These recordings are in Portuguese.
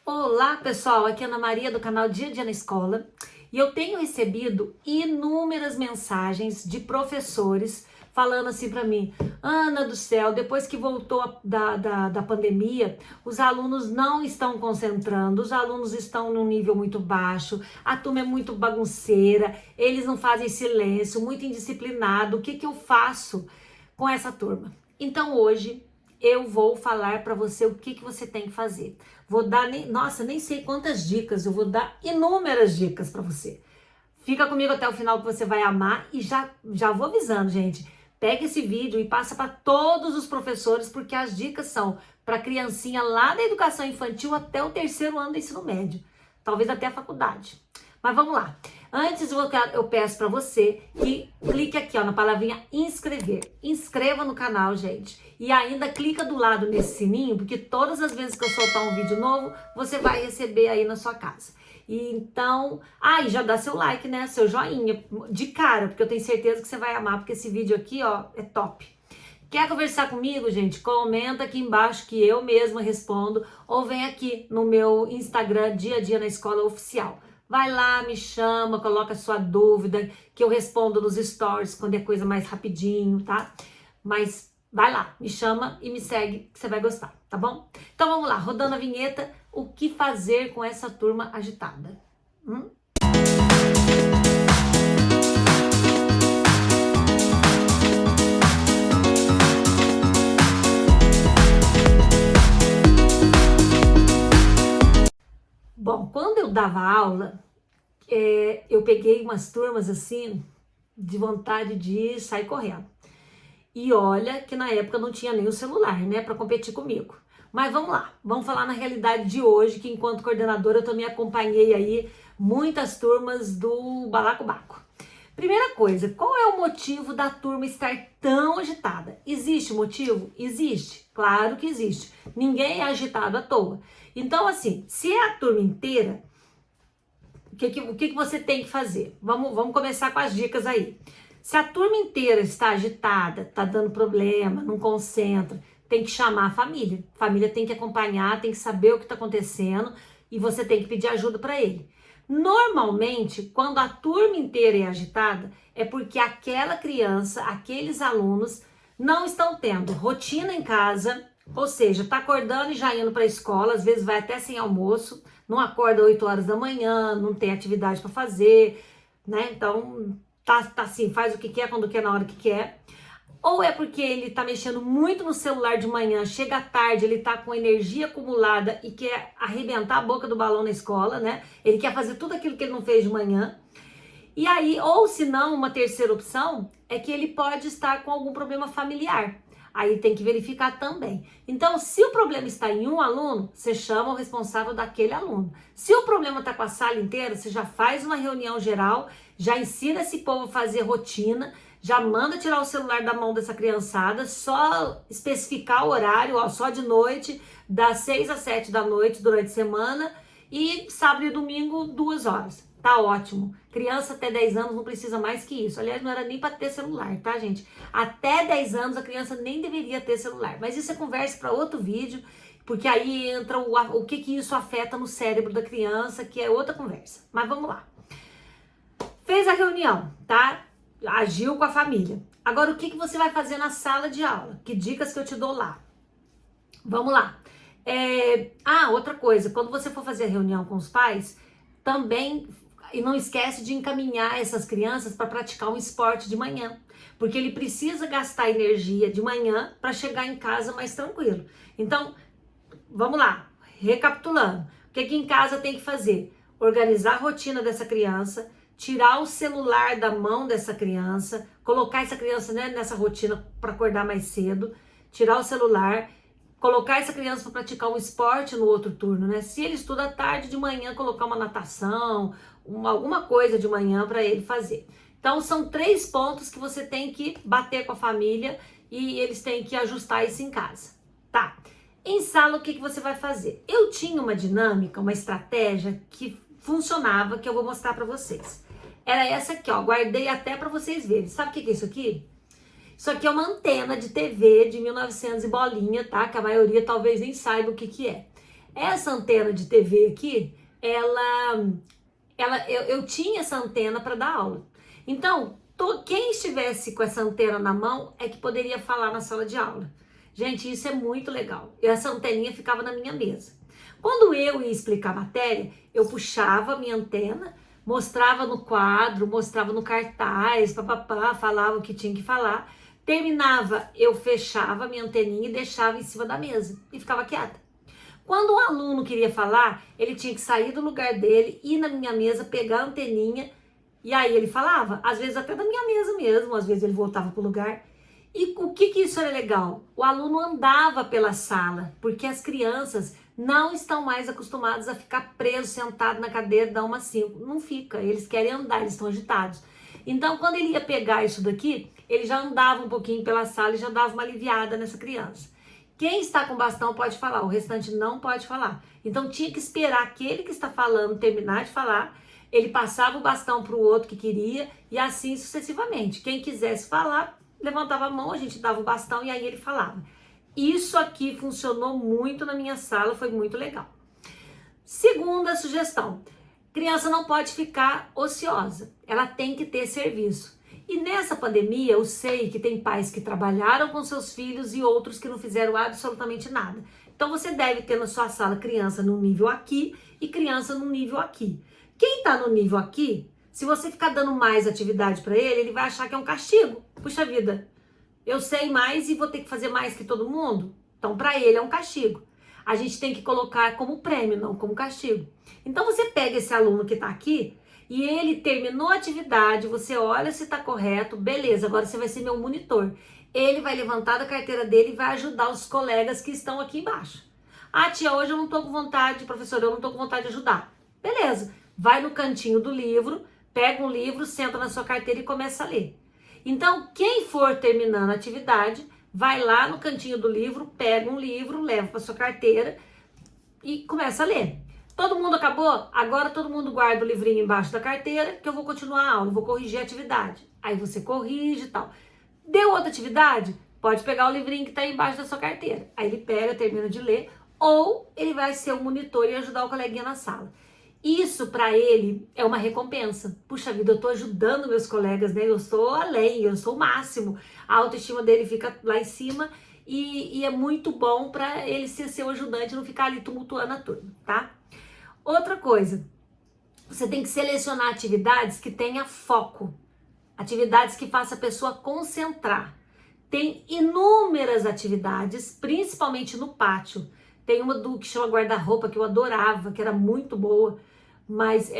Olá pessoal, aqui é Ana Maria do canal Dia a Dia na Escola e eu tenho recebido inúmeras mensagens de professores falando assim para mim: Ana do céu, depois que voltou da pandemia, os alunos não estão concentrando, os alunos estão num nível muito baixo, a turma é muito bagunceira, eles não fazem silêncio, muito indisciplinado, o que que eu faço com essa turma? Então hoje eu vou falar para você o que você tem que fazer. Vou dar, nem sei quantas dicas, eu vou dar inúmeras dicas para você. Fica comigo até o final que você vai amar e já vou avisando, gente. Pega esse vídeo e passa para todos os professores, porque as dicas são para criancinha lá da educação infantil até o 3º ano do ensino médio, talvez até a faculdade. Mas vamos lá. Antes eu peço para você que clique aqui ó, na palavrinha inscrever. Inscreva no canal, gente. E ainda clica do lado nesse sininho, porque todas as vezes que eu soltar um vídeo novo, você vai receber aí na sua casa. E então, e já dá seu like, né? Seu joinha de cara, porque eu tenho certeza que você vai amar, porque esse vídeo aqui, ó, é top. Quer conversar comigo, gente? Comenta aqui embaixo que eu mesma respondo, ou vem aqui no meu Instagram Dia a Dia na Escola Oficial. Vai lá, me chama, coloca sua dúvida, que eu respondo nos stories quando é coisa mais rapidinho, tá? Mas vai lá, me chama e me segue que você vai gostar, tá bom? Então vamos lá, rodando a vinheta, o que fazer com essa turma agitada? Bom, quando eu dava aula, eu peguei umas turmas assim, de vontade de sair correndo. E olha que na época não tinha nem o celular, né, para competir comigo. Mas vamos lá, vamos falar na realidade de hoje, que enquanto coordenadora eu também acompanhei aí muitas turmas do Balacobaco. Primeira coisa, qual é o motivo da turma estar tão agitada? Existe motivo? Existe, claro que existe. Ninguém é agitado à toa. Então assim, se é a turma inteira, o que você tem que fazer? Vamos começar com as dicas aí. Se a turma inteira está agitada, está dando problema, não concentra, tem que chamar a família. A família tem que acompanhar, tem que saber o que está acontecendo e você tem que pedir ajuda para ele. Normalmente, quando a turma inteira é agitada, é porque aquela criança, aqueles alunos não estão tendo rotina em casa, ou seja, está acordando e já indo para a escola, às vezes vai até sem almoço, não acorda 8 horas da manhã, não tem atividade para fazer, né? Então, tá assim, faz o que quer, quando quer, na hora que quer. Ou é porque ele tá mexendo muito no celular de manhã, chega à tarde, ele tá com energia acumulada e quer arrebentar a boca do balão na escola, né? Ele quer fazer tudo aquilo que ele não fez de manhã. E aí, ou se não, uma terceira opção é que ele pode estar com algum problema familiar. Aí tem que verificar também. Então, se o problema está em um aluno, você chama o responsável daquele aluno. Se o problema está com a sala inteira, você já faz uma reunião geral, já ensina esse povo a fazer rotina, já manda tirar o celular da mão dessa criançada, só especificar o horário, ó, só de noite, das 6 às 7 da noite durante a semana e sábado e domingo 2 horas. Tá ótimo. Criança até 10 anos não precisa mais que isso. Aliás, não era nem para ter celular, tá, gente? Até 10 anos a criança nem deveria ter celular. Mas isso é conversa para outro vídeo, porque aí entra o que isso afeta no cérebro da criança, que é outra conversa. Mas vamos lá. Fez a reunião, tá? Agiu com a família. Agora, o que você vai fazer na sala de aula? Que dicas que eu te dou lá? Vamos lá. Outra coisa. Quando você for fazer a reunião com os pais, também... E não esquece de encaminhar essas crianças para praticar um esporte de manhã, porque ele precisa gastar energia de manhã para chegar em casa mais tranquilo. Então, vamos lá, recapitulando. O que em casa tem que fazer? Organizar a rotina dessa criança, tirar o celular da mão dessa criança, colocar essa criança, né, nessa rotina para acordar mais cedo, tirar o celular, colocar essa criança para praticar um esporte no outro turno, né? Se ele estuda à tarde, de manhã colocar uma natação, alguma coisa de manhã para ele fazer. Então são 3 pontos que você tem que bater com a família e eles têm que ajustar isso em casa, tá? Em sala, o que você vai fazer? Eu tinha uma dinâmica, uma estratégia que funcionava, que eu vou mostrar para vocês. Era essa aqui, ó, guardei até para vocês verem. Sabe o que é isso aqui? Isso aqui é uma antena de TV de 1900 e bolinha, tá? Que a maioria talvez nem saiba o que é. Essa antena de TV aqui, eu tinha essa antena para dar aula. Então, quem estivesse com essa antena na mão é que poderia falar na sala de aula. Gente, isso é muito legal. Essa anteninha ficava na minha mesa. Quando eu ia explicar a matéria, eu puxava a minha antena, mostrava no quadro, mostrava no cartaz, papapá, falava o que tinha que falar. Terminava, eu fechava a minha anteninha e deixava em cima da mesa e ficava quieta. Quando o aluno queria falar, ele tinha que sair do lugar dele, ir na minha mesa, pegar a anteninha e aí ele falava, às vezes até da minha mesa mesmo, às vezes ele voltava para o lugar. E o que isso era legal? O aluno andava pela sala, porque as crianças não estão mais acostumadas a ficar preso, sentado na cadeira da 1 às 5. Não fica, eles querem andar, eles estão agitados. Então, quando ele ia pegar isso daqui, ele já andava um pouquinho pela sala e já dava uma aliviada nessa criança. Quem está com bastão pode falar, o restante não pode falar. Então, tinha que esperar aquele que está falando terminar de falar, ele passava o bastão para o outro que queria e assim sucessivamente. Quem quisesse falar, levantava a mão, a gente dava o bastão e aí ele falava. Isso aqui funcionou muito na minha sala, foi muito legal. Segunda sugestão, criança não pode ficar ociosa, ela tem que ter serviço. E nessa pandemia eu sei que tem pais que trabalharam com seus filhos e outros que não fizeram absolutamente nada. Então você deve ter na sua sala criança no nível aqui e criança no nível aqui. Quem está no nível aqui, se você ficar dando mais atividade para ele vai achar que é um castigo. Puxa vida, eu sei mais e vou ter que fazer mais que todo mundo? Então para ele é um castigo. A gente tem que colocar como prêmio, não como castigo. Então você pega esse aluno que está aqui e ele terminou a atividade, você olha se está correto, beleza, agora você vai ser meu monitor. Ele vai levantar da carteira dele e vai ajudar os colegas que estão aqui embaixo. Ah, tia, hoje eu não estou com vontade, professor, eu não estou com vontade de ajudar. Beleza, vai no cantinho do livro, pega um livro, senta na sua carteira e começa a ler. Então, quem for terminando a atividade, vai lá no cantinho do livro, pega um livro, leva para sua carteira e começa a ler. Todo mundo acabou? Agora todo mundo guarda o livrinho embaixo da carteira, que eu vou continuar a aula, vou corrigir a atividade. Aí você corrige e tal. Deu outra atividade? Pode pegar o livrinho que está embaixo da sua carteira. Aí ele pega, termina de ler, ou ele vai ser o monitor e ajudar o coleguinha na sala. Isso para ele é uma recompensa. Puxa vida, eu estou ajudando meus colegas, né? Eu sou além, eu sou o máximo. A autoestima dele fica lá em cima e é muito bom para ele ser seu ajudante, não ficar ali tumultuando a turma, tá? Outra coisa, você tem que selecionar atividades que tenha foco, atividades que façam a pessoa concentrar. Tem inúmeras atividades, principalmente no pátio. Tem uma que chama guarda-roupa, que eu adorava, que era muito boa, mas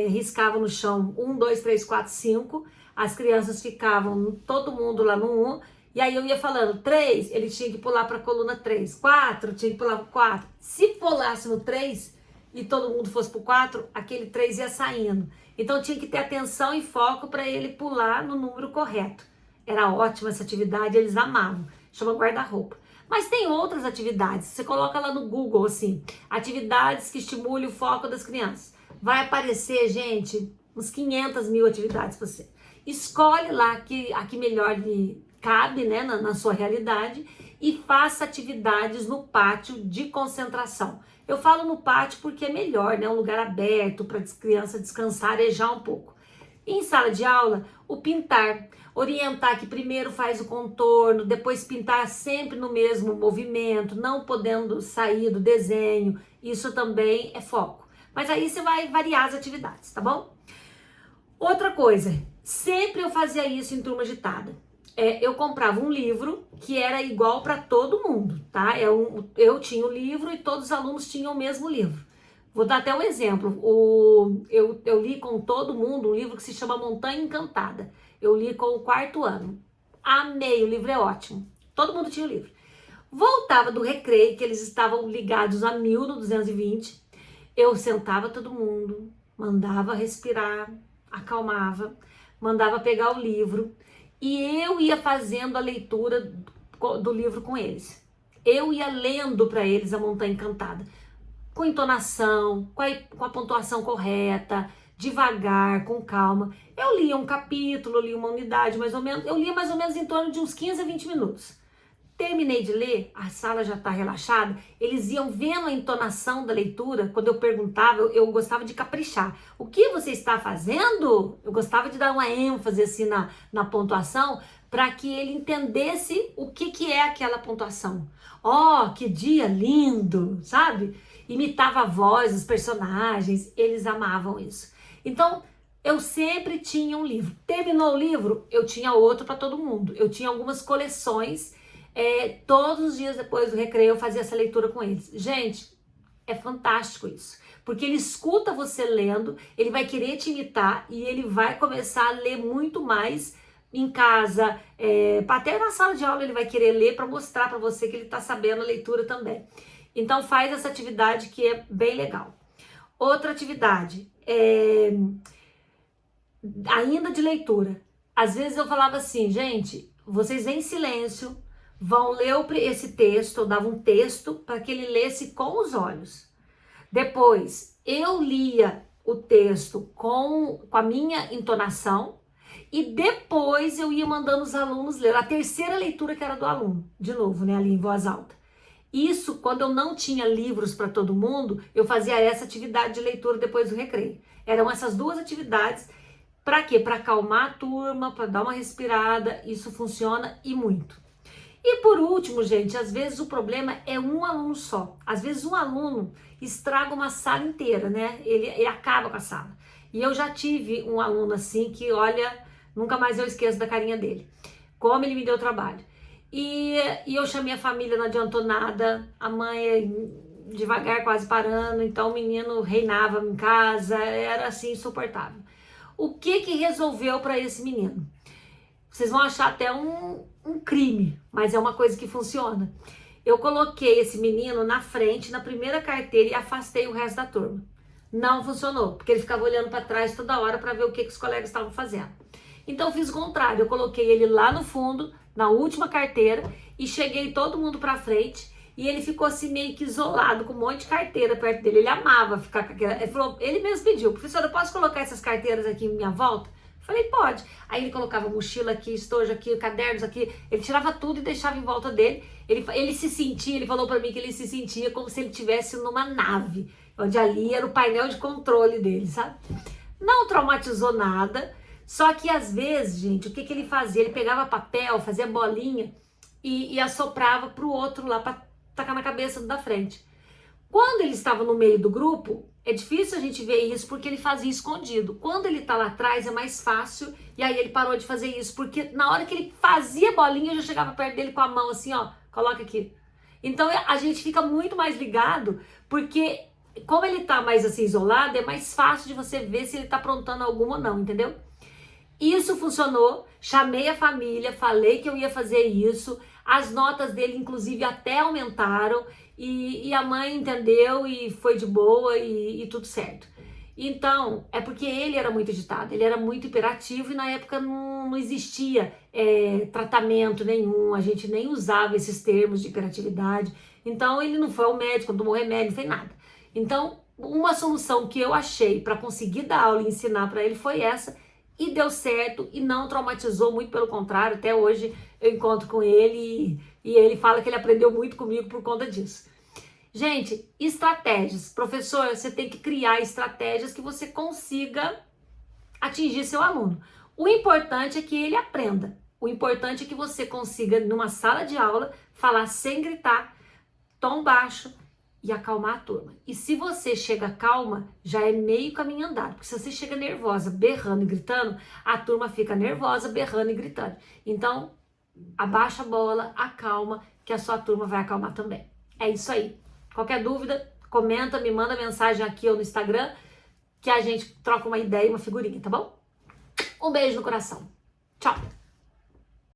riscava no chão 1, 2, 3, 4, 5. As crianças ficavam, todo mundo lá no 1, e aí eu ia falando 3, ele tinha que pular para a coluna 3, 4, tinha que pular para 4. Se pulasse no 3 e todo mundo fosse para o 4, aquele 3 ia saindo. Então tinha que ter atenção e foco para ele pular no número correto. Era ótima essa atividade, eles amavam. Chama guarda-roupa. Mas tem outras atividades, você coloca lá no Google assim, atividades que estimulem o foco das crianças. Vai aparecer, gente, uns 500 mil atividades para você. Escolhe lá a que melhor lhe cabe, né, na sua realidade e faça atividades no pátio de concentração. Eu falo no pátio porque é melhor, né, um lugar aberto para as crianças descansar, arejar um pouco. Em sala de aula, o pintar, orientar que primeiro faz o contorno, depois pintar sempre no mesmo movimento, não podendo sair do desenho, isso também é foco. Mas aí você vai variar as atividades, tá bom? Outra coisa, sempre eu fazia isso em turma agitada. Eu comprava um livro que era igual para todo mundo, tá? Eu tinha o livro e todos os alunos tinham o mesmo livro. Vou dar até um exemplo. Eu li com todo mundo um livro que se chama Montanha Encantada. Eu li com o 4º ano. Amei, o livro é ótimo. Todo mundo tinha o livro. Voltava do recreio, que eles estavam ligados a 1000 no 220. Eu sentava todo mundo, mandava respirar, acalmava, mandava pegar o livro e eu ia fazendo a leitura do livro com eles. Eu ia lendo para eles a Montanha Encantada, com entonação, com a pontuação correta, devagar, com calma. Eu lia um capítulo, eu lia uma unidade mais ou menos, eu lia mais ou menos em torno de uns 15 a 20 minutos. Terminei de ler, a sala já está relaxada, eles iam vendo a entonação da leitura, quando eu perguntava, eu gostava de caprichar. O que você está fazendo? Eu gostava de dar uma ênfase assim na pontuação, para que ele entendesse o que é aquela pontuação. Oh, que dia lindo, sabe? Imitava a voz dos personagens, eles amavam isso. Então, eu sempre tinha um livro. Terminou o livro, eu tinha outro para todo mundo. Eu tinha algumas coleções. Todos os dias depois do recreio eu fazia essa leitura com eles. Gente, é fantástico isso. Porque ele escuta você lendo, ele vai querer te imitar e ele vai começar a ler muito mais em casa. Até na sala de aula ele vai querer ler para mostrar para você que ele está sabendo a leitura também. Então faz essa atividade que é bem legal. Outra atividade, ainda de leitura. Às vezes eu falava assim, gente, vocês em silêncio vão ler esse texto, eu dava um texto para que ele lesse com os olhos. Depois, eu lia o texto com a minha entonação e depois eu ia mandando os alunos ler. A terceira leitura que era do aluno, de novo, né, ali em voz alta. Isso, quando eu não tinha livros para todo mundo, eu fazia essa atividade de leitura depois do recreio. Eram essas duas atividades. Para quê? Para acalmar a turma, para dar uma respirada. Isso funciona e muito. E por último, gente, às vezes o problema é um aluno só. Às vezes um aluno estraga uma sala inteira, né? Ele acaba com a sala. E eu já tive um aluno assim que, olha, nunca mais eu esqueço da carinha dele. Como ele me deu trabalho. E eu chamei a família, não adiantou nada. A mãe devagar, quase parando. Então o menino reinava em casa. Era assim, insuportável. O que resolveu para esse menino? Vocês vão achar até um crime, mas é uma coisa que funciona. Eu coloquei esse menino na frente, na primeira carteira e afastei o resto da turma. Não funcionou, porque ele ficava olhando para trás toda hora para ver o que os colegas estavam fazendo. Então eu fiz o contrário, eu coloquei ele lá no fundo, na última carteira, e cheguei todo mundo para frente, e ele ficou assim meio que isolado, com um monte de carteira perto dele. Ele amava ficar com aquela... Ele mesmo pediu, professor, eu posso colocar essas carteiras aqui em minha volta? Falei, pode. Aí ele colocava mochila aqui, estojo aqui, cadernos aqui, ele tirava tudo e deixava em volta dele. Ele se sentia, ele falou para mim que ele se sentia como se ele estivesse numa nave, onde ali era o painel de controle dele, sabe? Não traumatizou nada, só que às vezes, gente, o que ele fazia? Ele pegava papel, fazia bolinha e assoprava pro outro lá para tacar na cabeça do da frente. Quando ele estava no meio do grupo, é difícil a gente ver isso porque ele fazia escondido. Quando ele tá lá atrás é mais fácil, e aí ele parou de fazer isso, porque na hora que ele fazia bolinha, eu já chegava perto dele com a mão assim, ó, coloca aqui. Então a gente fica muito mais ligado, porque como ele tá mais assim isolado, é mais fácil de você ver se ele tá aprontando alguma ou não, entendeu? Isso funcionou, chamei a família, falei que eu ia fazer isso, as notas dele inclusive até aumentaram, e a mãe entendeu e foi de boa e tudo certo. Então, é porque ele era muito agitado, ele era muito hiperativo e na época não existia tratamento nenhum, a gente nem usava esses termos de hiperatividade. Então, ele não foi ao médico, não tomou remédio, não fez nada. Então, uma solução que eu achei para conseguir dar aula e ensinar para ele foi essa, e deu certo e não traumatizou, muito pelo contrário, até hoje eu encontro com ele e ele fala que ele aprendeu muito comigo por conta disso. Gente, estratégias. Professor, você tem que criar estratégias que você consiga atingir seu aluno. O importante é que ele aprenda. O importante é que você consiga, numa sala de aula, falar sem gritar, tom baixo e acalmar a turma. E se você chega calma, já é meio caminho andado. Porque se você chega nervosa, berrando e gritando, a turma fica nervosa, berrando e gritando. Então, abaixa a bola, acalma, que a sua turma vai acalmar também. É isso aí. Qualquer dúvida, comenta, me manda mensagem aqui ou no Instagram, que a gente troca uma ideia e uma figurinha, tá bom? Um beijo no coração. Tchau!